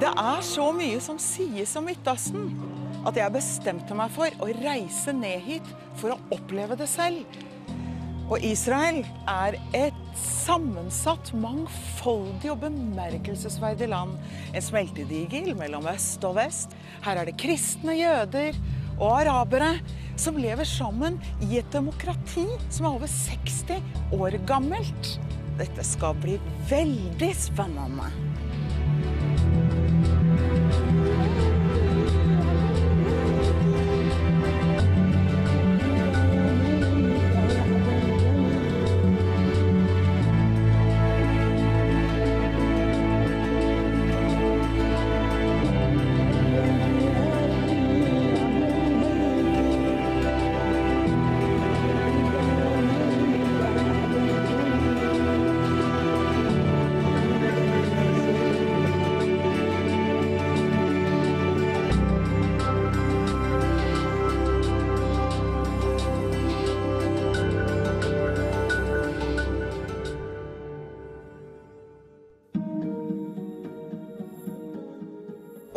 Det så mye som sies om Midtøsten, at jeg bestemte meg for å reise ned hit for å oppleve det selv. Og Israel et sammensatt, mangfoldig og bemerkelsesverdig land. En smeltedigel mellom øst og vest. Her det kristne jøder og arabere som lever sammen i et demokrati som over 60 år gammelt. Dette skal bli veldig spennende.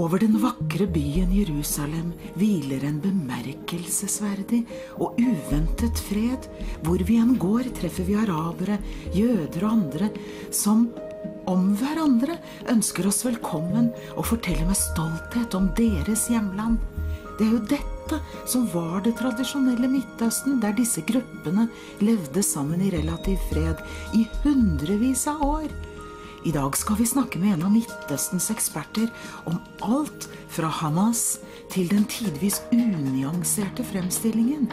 Over den vakre byen Jerusalem hviler en bemerkelsesverdig og uventet fred. Hvor vi enn går, treffer vi arabere, jøder og andre som om hverandre ønsker oss velkommen og forteller med stolthet om deres hjemland. Det jo dette som var det tradisjonelle Midtøsten, der disse gruppene levde sammen i relativ fred i hundrevis av år. I dag skal vi snakke med en av Midtøstens eksperter om alt fra Hamas til den tidvis unyanserte fremstillingen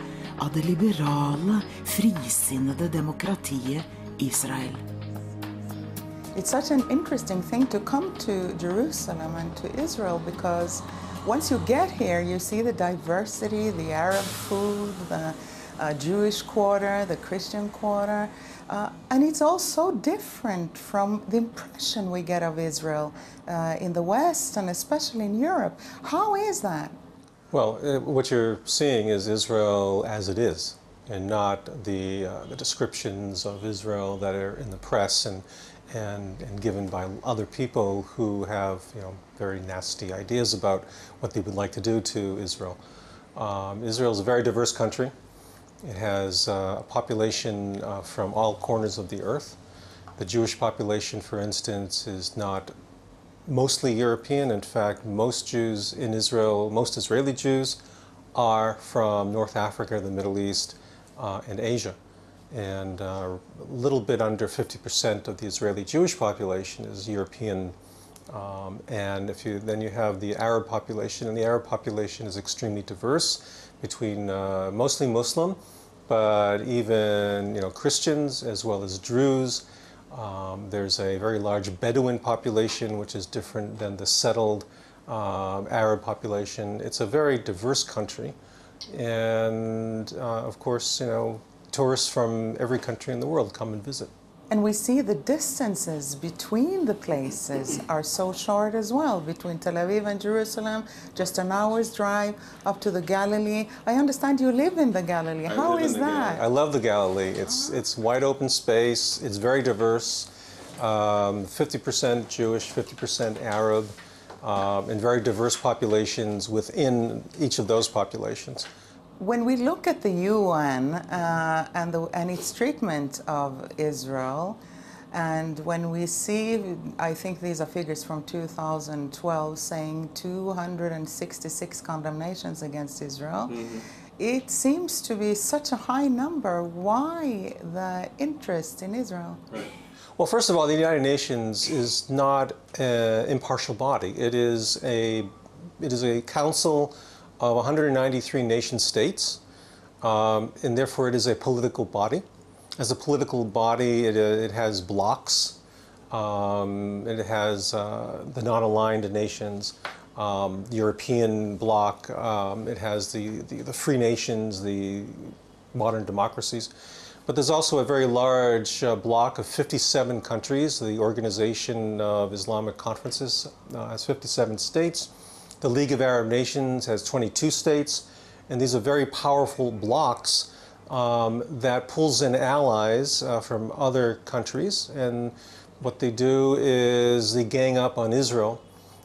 av det liberale, frisinnede demokratiet Israel. It's such an interesting thing to come to Jerusalem and to Israel because once you get here, you see the diversity, the Arab food, the Jewish quarter, the Christian quarter. And it's all so different from the impression we get of Israel in the West and especially in Europe. How is that? Well, what you're seeing is Israel as it is, and not the descriptions of Israel that are in the press and given by other people who have very nasty ideas about what they would like to do to Israel. Israel is a very diverse country. It has a population from all corners of the earth. The Jewish population, for instance, is not mostly European. In fact, most Jews in Israel, most Israeli Jews, are from North Africa, the Middle East, and Asia. And a little bit under 50% of the Israeli Jewish population is European. And then you have the Arab population, and the Arab population is extremely diverse, between mostly Muslim, but even Christians as well as Druze. There's a very large Bedouin population, which is different than the settled Arab population. It's a very diverse country, and of course, tourists from every country in the world come and visit. And we see the distances between the places are so short as well, between Tel Aviv and Jerusalem, just an hour's drive up to the Galilee. I understand you live in the Galilee. How is that? I love the Galilee. It's wide open space. It's very diverse. 50% Jewish, 50% Arab, and very diverse populations within each of those populations. When we look at the UN and its treatment of Israel, and when we see, I think these are figures from 2012 saying 266 condemnations against Israel, it seems to be such a high number. Why the interest in Israel? Right. Well, first of all, the United Nations is not an impartial body. It is a council of 193 nation states, and therefore it is a political body. As a political body, it has blocks. It has the non-aligned nations, the European bloc. It has the free nations, the modern democracies. But there's also a very large bloc of 57 countries. The Organization of Islamic Conferences has 57 states. The League of Arab Nations has 22 states, and these are very powerful blocs that pulls in allies from other countries. And what they do is they gang up on Israel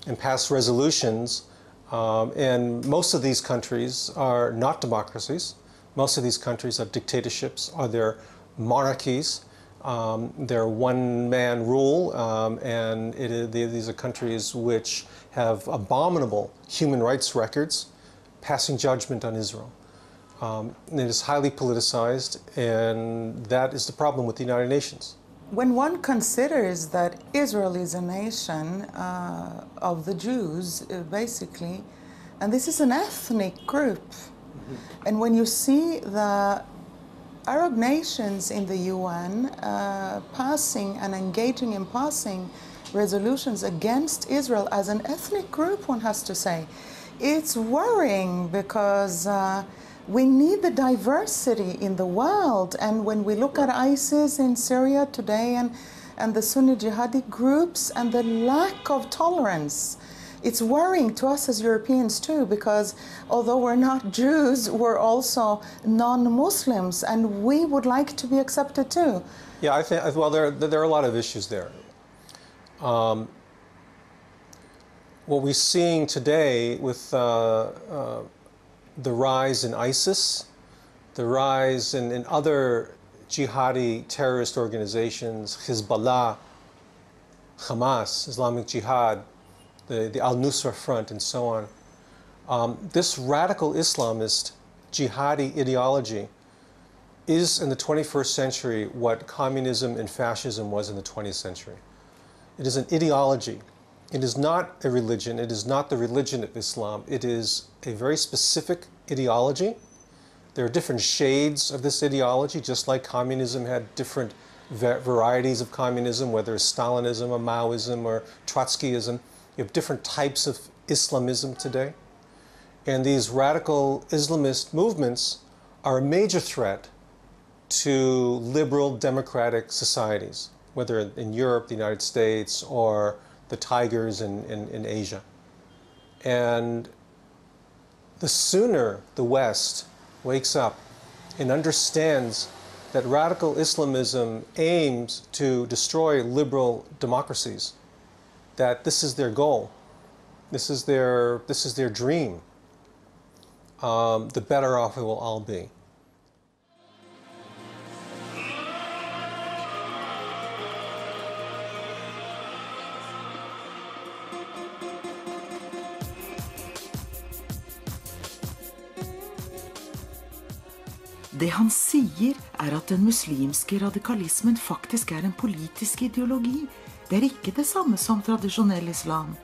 and pass resolutions. And most of these countries are not democracies. Most of these countries are dictatorships, or they're monarchies. They're one-man rule, and these are countries which have abominable human rights records, passing judgment on Israel. It is highly politicized, and that is the problem with the United Nations. When one considers that Israel is a nation of the Jews, basically, and this is an ethnic group, and when you see the Arab nations in the UN passing and engaging in passing resolutions against Israel as an ethnic group, one has to say, it's worrying, because we need the diversity in the world. And when we look at ISIS in Syria today and the Sunni jihadi groups and the lack of tolerance, it's worrying to us as Europeans too, because although we're not Jews, we're also non-Muslims, and we would like to be accepted too. Yeah, I think, well, there are a lot of issues there. What we're seeing today with the rise in ISIS, the rise in other jihadi terrorist organizations, Hezbollah, Hamas, Islamic Jihad, the Al-Nusra Front, and so on. This radical Islamist jihadi ideology is in the 21st century what communism and fascism was in the 20th century. It is an ideology. It is not a religion. It is not the religion of Islam. It is a very specific ideology. There are different shades of this ideology, just like communism had different varieties of communism, whether it's Stalinism or Maoism or Trotskyism. You have different types of Islamism today. And these radical Islamist movements are a major threat to liberal democratic societies, whether in Europe, the United States, or the tigers in Asia. And the sooner the West wakes up and understands that radical Islamism aims to destroy liberal democracies, that this is their goal, this is their dream, the better off we will all be. Det han sier at den muslimske radikalismen faktisk en politisk ideologi. Det ikke det samme som tradisjonell islam.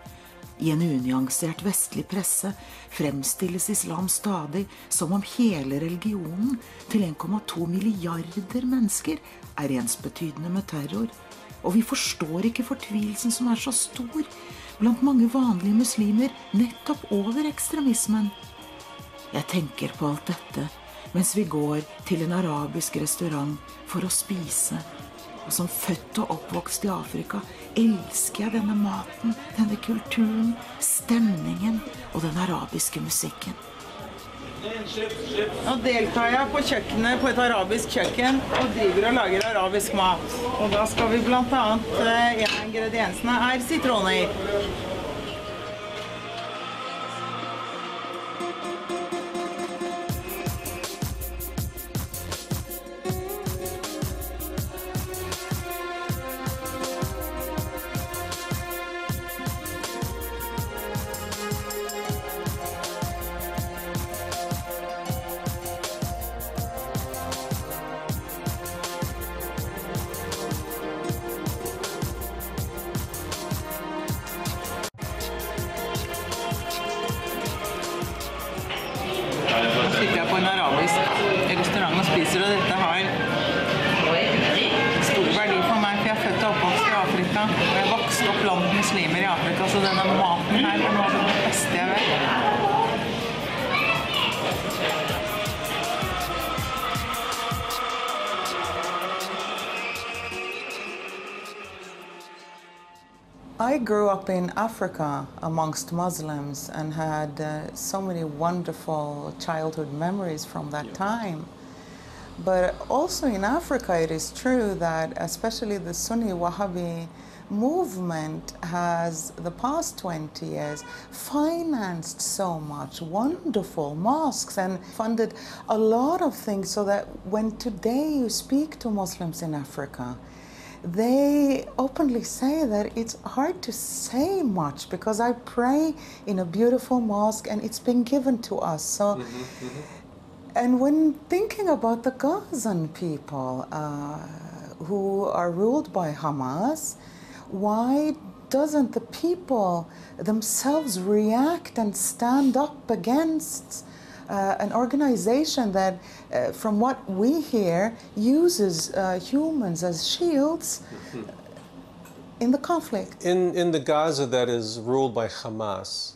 I en unyansert vestlig presse fremstilles islam stadig som om hele religionen til 1,2 milliarder mennesker ensbetydende med terror. Og vi forstår ikke fortvilelsen som så stor blant mange vanlige muslimer nettopp over ekstremismen. Jeg tenker på alt dette mens vi går til en arabisk restaurant for å spise. Og som født og oppvokst i Afrika elsker jeg denne maten, denne kulturen, stemningen og den arabiske musikken. Nå deltar jeg på kjøkkenet, på et arabisk kjøkken, og driver og lager arabisk mat. Og da skal vi blant annet, en av ingrediensene sitroner. Sitter jeg på en arabisk restaurant og spiser, og dette har stor verdi for meg, for jeg født og oppvokst i Afrika, og jeg vokste opp blant muslimer i Afrika, så denne maten her noe av det beste jeg vet. I grew up in Africa amongst Muslims and had so many wonderful childhood memories from that time. But also in Africa, it is true that especially the Sunni Wahhabi movement has, the past 20 years, financed so much wonderful mosques and funded a lot of things, so that when today you speak to Muslims in Africa, they openly say that it's hard to say much because I pray in a beautiful mosque and it's been given to us. So, and when thinking about the Gazan people who are ruled by Hamas, why doesn't the people themselves react and stand up against an organization that, from what we hear, uses humans as shields in the conflict? In the Gaza that is ruled by Hamas,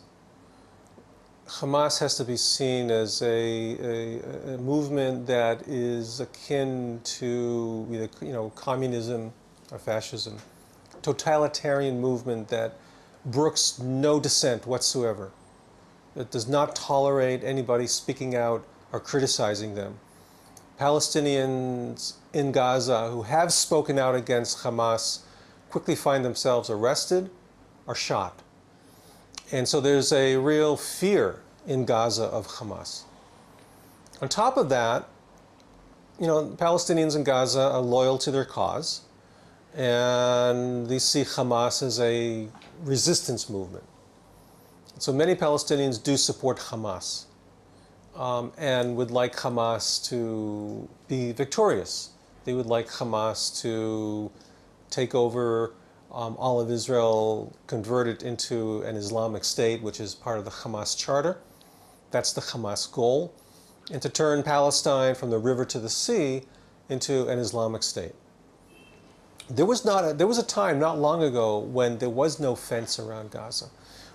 Hamas has to be seen as a movement that is akin to either communism or fascism, totalitarian movement that brooks no dissent whatsoever. It does not tolerate anybody speaking out or criticizing them. Palestinians in Gaza who have spoken out against Hamas quickly find themselves arrested or shot. And so there's a real fear in Gaza of Hamas. On top of that, Palestinians in Gaza are loyal to their cause, and they see Hamas as a resistance movement. So many Palestinians do support Hamas and would like Hamas to be victorious. They would like Hamas to take over all of Israel, convert it into an Islamic state, which is part of the Hamas charter. That's the Hamas goal. And to turn Palestine from the river to the sea into an Islamic state. There was a time not long ago when there was no fence around Gaza,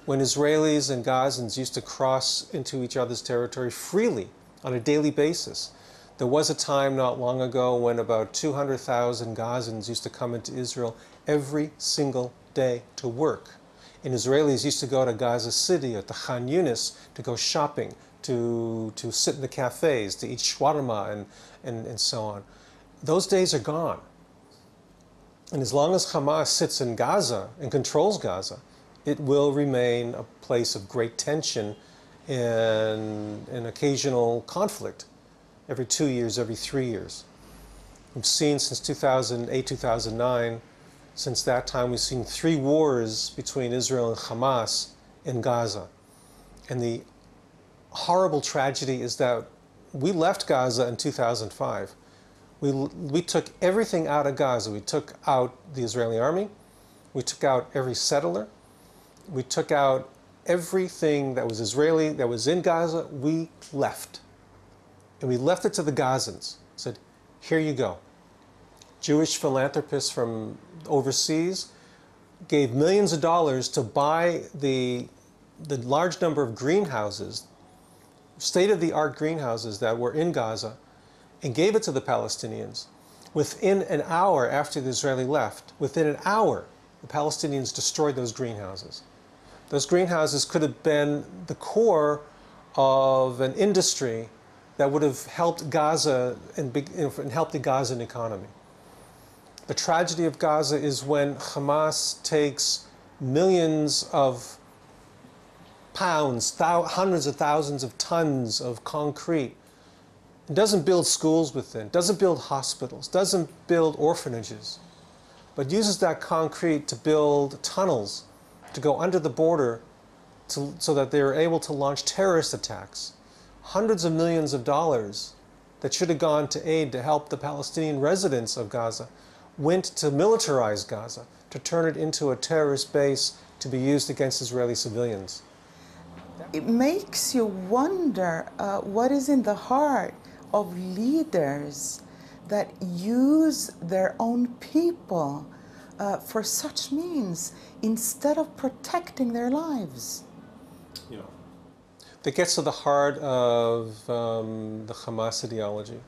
when Israelis and Gazans used to cross into each other's territory freely on a daily basis. There was a time not long ago when about 200,000 Gazans used to come into Israel every single day to work. And Israelis used to go to Gaza City or to Khan Yunis to go shopping, to sit in the cafes, to eat shawarma and so on. Those days are gone. And as long as Hamas sits in Gaza and controls Gaza, it will remain a place of great tension and an occasional conflict every 2 years, every 3 years. We've seen since 2008, 2009, since that time we've seen 3 wars between Israel and Hamas in Gaza. And the horrible tragedy is that we left Gaza in 2005. We took everything out of Gaza. We took out the Israeli army. We took out every settler. We took out everything that was Israeli, that was in Gaza. We left. And we left it to the Gazans. Said, here you go. Jewish philanthropists from overseas gave millions of dollars to buy the large number of greenhouses, state-of-the-art greenhouses that were in Gaza, and gave it to the Palestinians. Within an hour after the Israeli left, within an hour, the Palestinians destroyed those greenhouses. Those greenhouses could have been the core of an industry that would have helped Gaza and helped the Gazan economy. The tragedy of Gaza is when Hamas takes millions of pounds, hundreds of thousands of tons of concrete, and doesn't build schools within, doesn't build hospitals, doesn't build orphanages, but uses that concrete to build tunnels to go under the border so that they are able to launch terrorist attacks. Hundreds of millions of dollars that should have gone to aid to help the Palestinian residents of Gaza went to militarize Gaza, to turn it into a terrorist base to be used against Israeli civilians. It makes you wonder what is in the heart of leaders that use their own people for such means instead of protecting their lives. That gets to the heart of the Hamas ideology.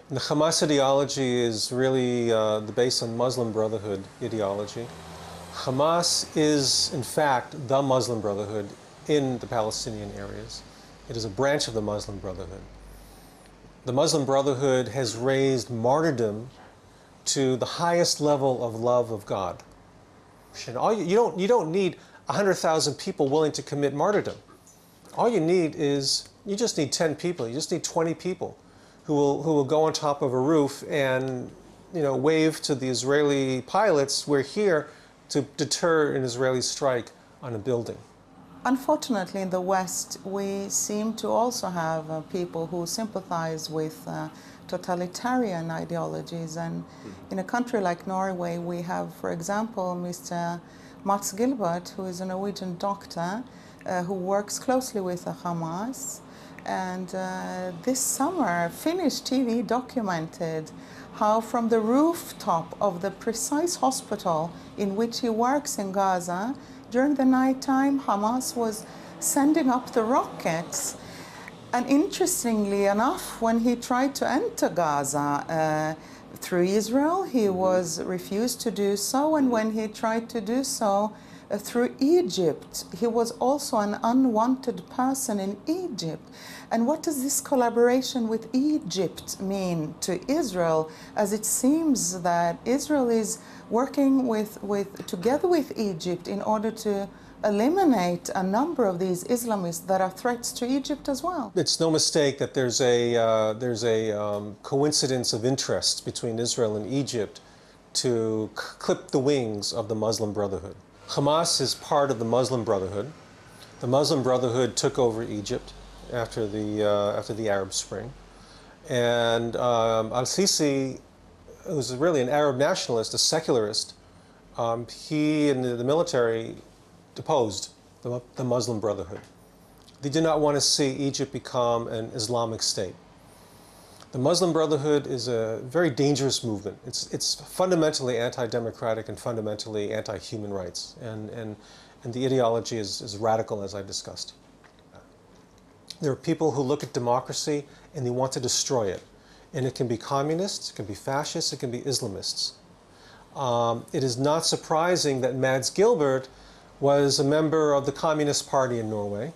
And the Hamas ideology is really based on Muslim Brotherhood ideology. Hamas is, in fact, the Muslim Brotherhood in the Palestinian areas. It is a branch of the Muslim Brotherhood. The Muslim Brotherhood has raised martyrdom to the highest level of love of God. You don't need 100,000 people willing to commit martyrdom. All you need is, you just need 10 people, you just need 20 people who will go on top of a roof and, you know, wave to the Israeli pilots, we're here to deter an Israeli strike on a building. Unfortunately, in the West, we seem to also have people who sympathize with totalitarian ideologies. And in a country like Norway, we have, for example, Mr. Mats Gilbert, who is a Norwegian doctor who works closely with the Hamas. And this summer, Finnish TV documented how from the rooftop of the precise hospital in which he works in Gaza, during the nighttime, Hamas was sending up the rockets. And interestingly enough, when he tried to enter Gaza through Israel, he was refused to do so. And when he tried to do so through Egypt, he was also an unwanted person in Egypt. And what does this collaboration with Egypt mean to Israel, as it seems that Israel is working together with Egypt in order to eliminate a number of these Islamists that are threats to Egypt as well? It's no mistake that there's a coincidence of interest between Israel and Egypt to clip the wings of the Muslim Brotherhood. Hamas is part of the Muslim Brotherhood. The Muslim Brotherhood took over Egypt after the Arab Spring, and al-Sisi, who was really an Arab nationalist, a secularist, he and the military opposed the Muslim Brotherhood. They did not want to see Egypt become an Islamic state. The Muslim Brotherhood is a very dangerous movement. It's fundamentally anti-democratic and fundamentally anti-human rights, and the ideology is radical, as I've discussed. There are people who look at democracy and they want to destroy it. And it can be communists, it can be fascists, it can be Islamists. It is not surprising that Mads Gilbert was a member of the Communist Party in Norway.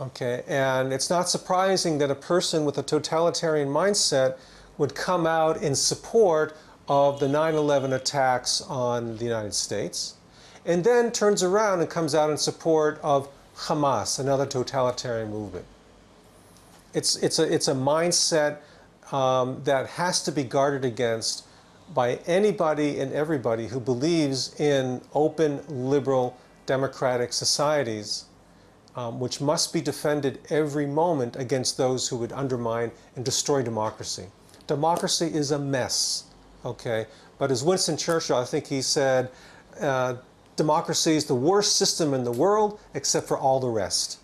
Okay, and it's not surprising that a person with a totalitarian mindset would come out in support of the 9/11 attacks on the United States, and then turns around and comes out in support of Hamas, another totalitarian movement. It's a mindset that has to be guarded against by anybody and everybody who believes in open, liberal, democratic societies, which must be defended every moment against those who would undermine and destroy democracy. Democracy is a mess, okay? But as Winston Churchill, I think he said, democracy is the worst system in the world except for all the rest.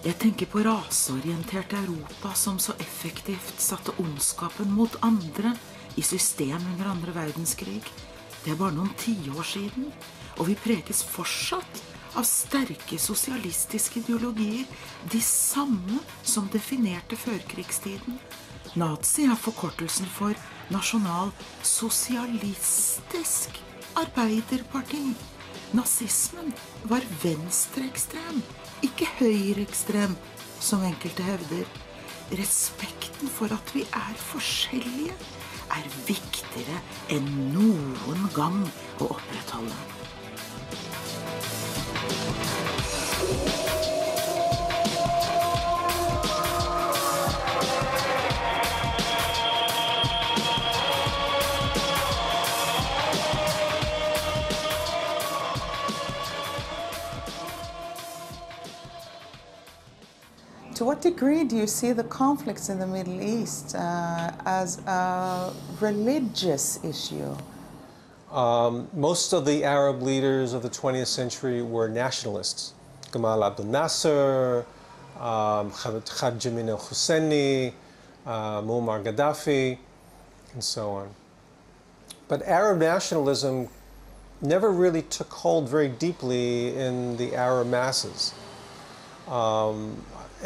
Jeg tenker på raseorienterte Europa som så effektivt satte ondskapen mot andre i system under andre verdenskrig. Det bare noen tiår siden, og vi preges fortsatt av sterke sosialistiske ideologier, de samme som definerte førkrigstiden. Nazi forkortelsen for Nasjonal Sosialistisk Arbeiderparti. Nazismen var venstreekstrem, ikke høyreekstrem, som enkelte hevder. Respekten for at vi forskjellige viktigere enn noen gang å opprettholde. To what degree do you see the conflicts in the Middle East as a religious issue? Most of the Arab leaders of the 20th century were nationalists. Gamal Abdel Nasser, Khalid Jamin al-Husseini, Muammar Gaddafi, and so on. But Arab nationalism never really took hold very deeply in the Arab masses.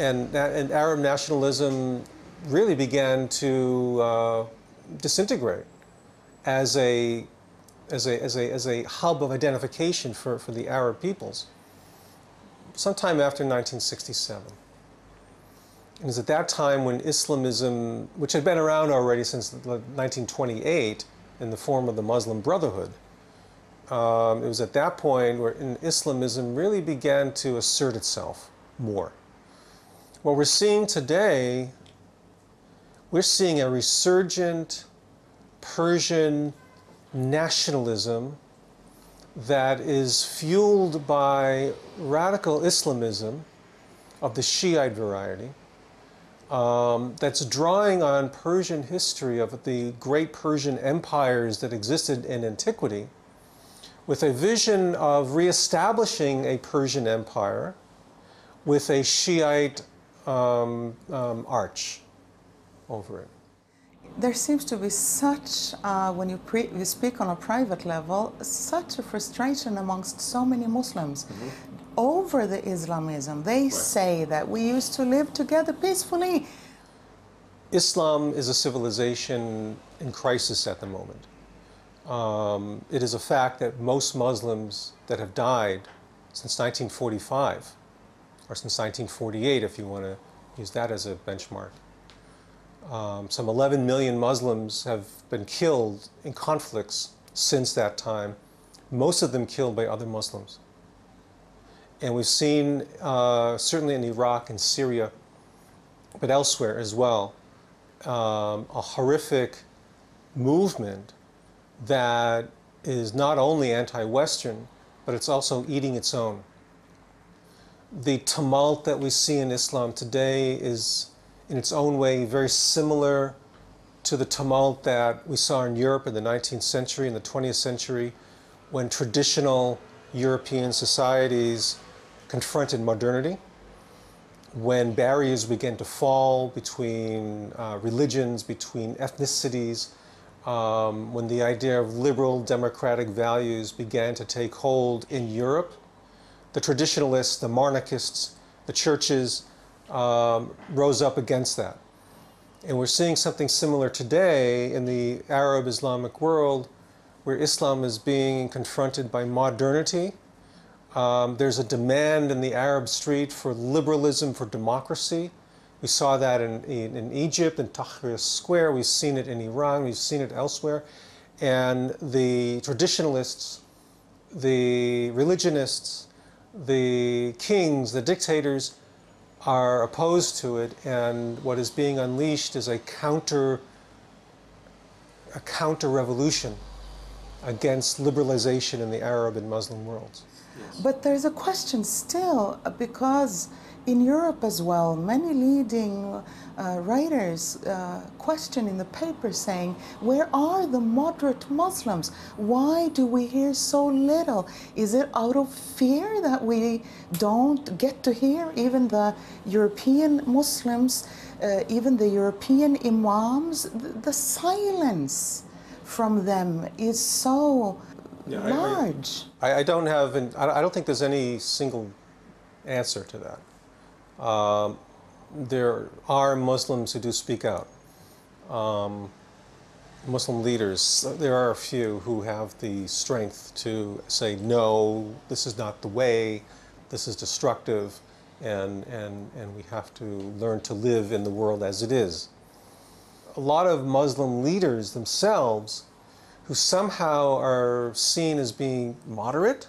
And Arab nationalism really began to disintegrate as a hub of identification for the Arab peoples. sometime after 1967. It was at that time when Islamism, which had been around already since 1928 in the form of the Muslim Brotherhood, it was at that point where Islamism really began to assert itself more. What we're seeing today, we're seeing a resurgent Persian nationalism that is fueled by radical Islamism of the Shiite variety, that's drawing on Persian history of the great Persian empires that existed in antiquity, with a vision of reestablishing a Persian empire with a Shiite arch over it. There seems to be such, when you speak on a private level, such a frustration amongst so many Muslims over the Islamism. They say that we used to live together peacefully. Islam is a civilization in crisis at the moment. It is a fact that most Muslims that have died since 1945, or since 1948 if you want to use that as a benchmark, some 11 million Muslims have been killed in conflicts since that time, most of them killed by other Muslims. And we've seen, certainly in Iraq and Syria, but elsewhere as well, a horrific movement that is not only anti-Western, but it's also eating its own. The tumult that we see in Islam today is, in its own way, very similar to the tumult that we saw in Europe in the 19th century and the 20th century, when traditional European societies confronted modernity, when barriers began to fall between religions, between ethnicities, when the idea of liberal democratic values began to take hold in Europe. The traditionalists, the monarchists, the churches rose up against that. And we're seeing something similar today in the Arab Islamic world, where Islam is being confronted by modernity. There's a demand in the Arab street for liberalism, for democracy. We saw that in Egypt, in Tahrir Square. We've seen it in Iran. We've seen it elsewhere. And the traditionalists, the religionists, the kings, the dictators are opposed to it. And what is being unleashed is a counter-revolution against liberalization in the Arab and Muslim worlds. But there's a question still, because in Europe as well, many leading writers question in the paper saying, where are the moderate Muslims? Why do we hear so little? Is it out of fear that we don't get to hear even the European Muslims, even the European imams? The silence from them is so large. I don't think there's any single answer to that. There are Muslims who do speak out. Muslim leaders, there are a few who have the strength to say, no, this is not the way, this is destructive, and we have to learn to live in the world as it is. A lot of Muslim leaders themselves, who somehow are seen as being moderate,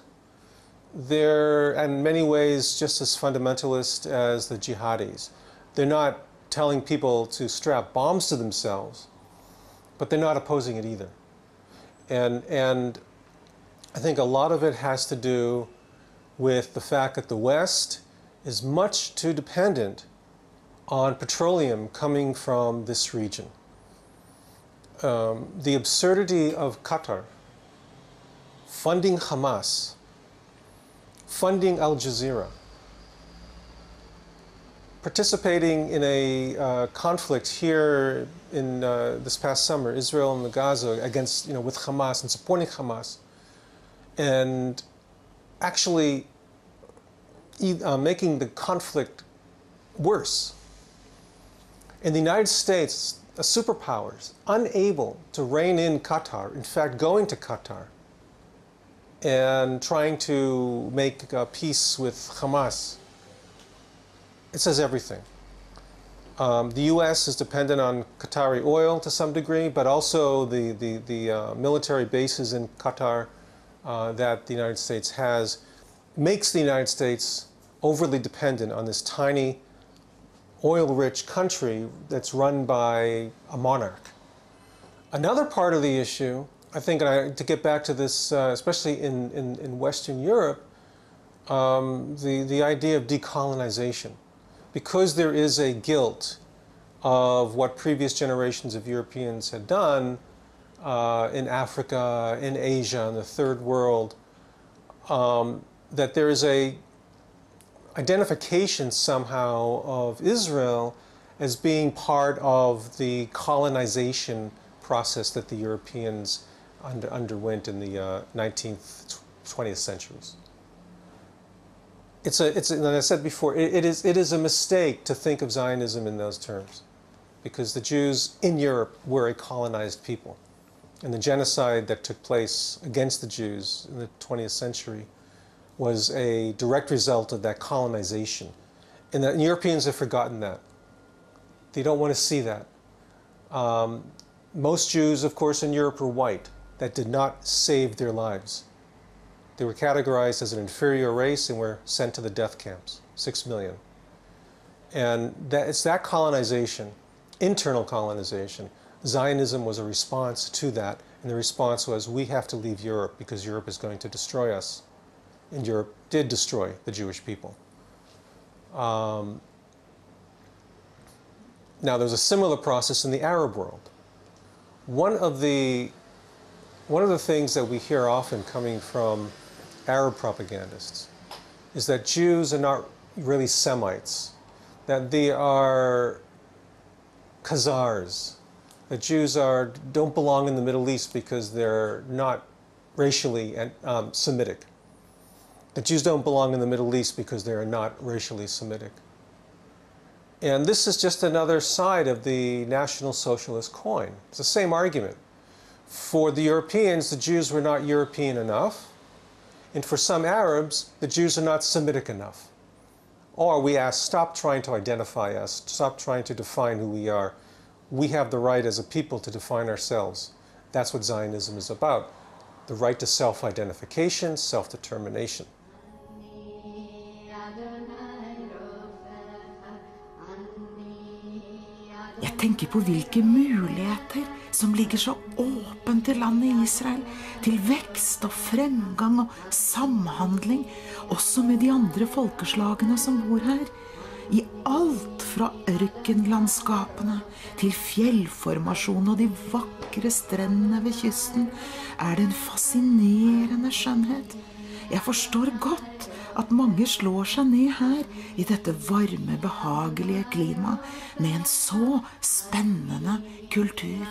they're in many ways just as fundamentalist as the jihadis. They're not telling people to strap bombs to themselves, but they're not opposing it either. And I think a lot of it has to do with the fact that the West is much too dependent on petroleum coming from this region. The absurdity of Qatar funding Hamas, funding Al Jazeera, participating in a conflict here in this past summer, Israel and Gaza, against, with Hamas and supporting Hamas, and actually making the conflict worse. In the United States, a superpower is unable to rein in Qatar, in fact going to Qatar and trying to make peace with Hamas, it says everything. The U.S. is dependent on Qatari oil to some degree, but also the military bases in Qatar that the United States has makes the United States overly dependent on this tiny oil-rich country that's run by a monarch. Another part of the issue, I think, and to get back to this, especially in Western Europe, the idea of decolonization. Because there is a guilt of what previous generations of Europeans had done in Africa, in Asia, in the Third World, that there is a identification somehow of Israel as being part of the colonization process that the Europeans underwent in the 19th, 20th centuries. And I said before, it is a mistake to think of Zionism in those terms, because the Jews in Europe were a colonized people. And the genocide that took place against the Jews in the 20th century was a direct result of that colonization. And the Europeans have forgotten that. They don't want to see that. Most Jews, of course, in Europe were white. That did not save their lives. They were categorized as an inferior race and were sent to the death camps, 6 million. And it's that colonization, internal colonization. Zionism was a response to that, and the response was, we have to leave Europe because Europe is going to destroy us. And Europe did destroy the Jewish people. Now, there's a similar process in the Arab world. One of the things that we hear often coming from Arab propagandists is that Jews are not really Semites, that they are Khazars, that Jews don't belong in the Middle East because they're not racially Semitic. That Jews don't belong in the Middle East because they are not racially Semitic. And this is just another side of the National Socialist coin. It's the same argument. For the Europeans, the Jews were not European enough. And for some Arabs, the Jews are not Semitic enough. Or we ask, stop trying to identify us, stop trying to define who we are. We have the right as a people to define ourselves. That's what Zionism is about. The right to self-identification, self-determination. Jeg tenker på hvilke muligheter som ligger så åpent til landet Israel, til vekst og fremgang og samhandling, også med de andre folkeslagene som bor her. I alt fra ørkenlandskapene til fjellformasjon og de vakre strendene ved kysten det en fascinerende skjønnhet. Jeg forstår godt at mange slår seg ned her I dette varme, behagelige klimaet med en så spennende kultur.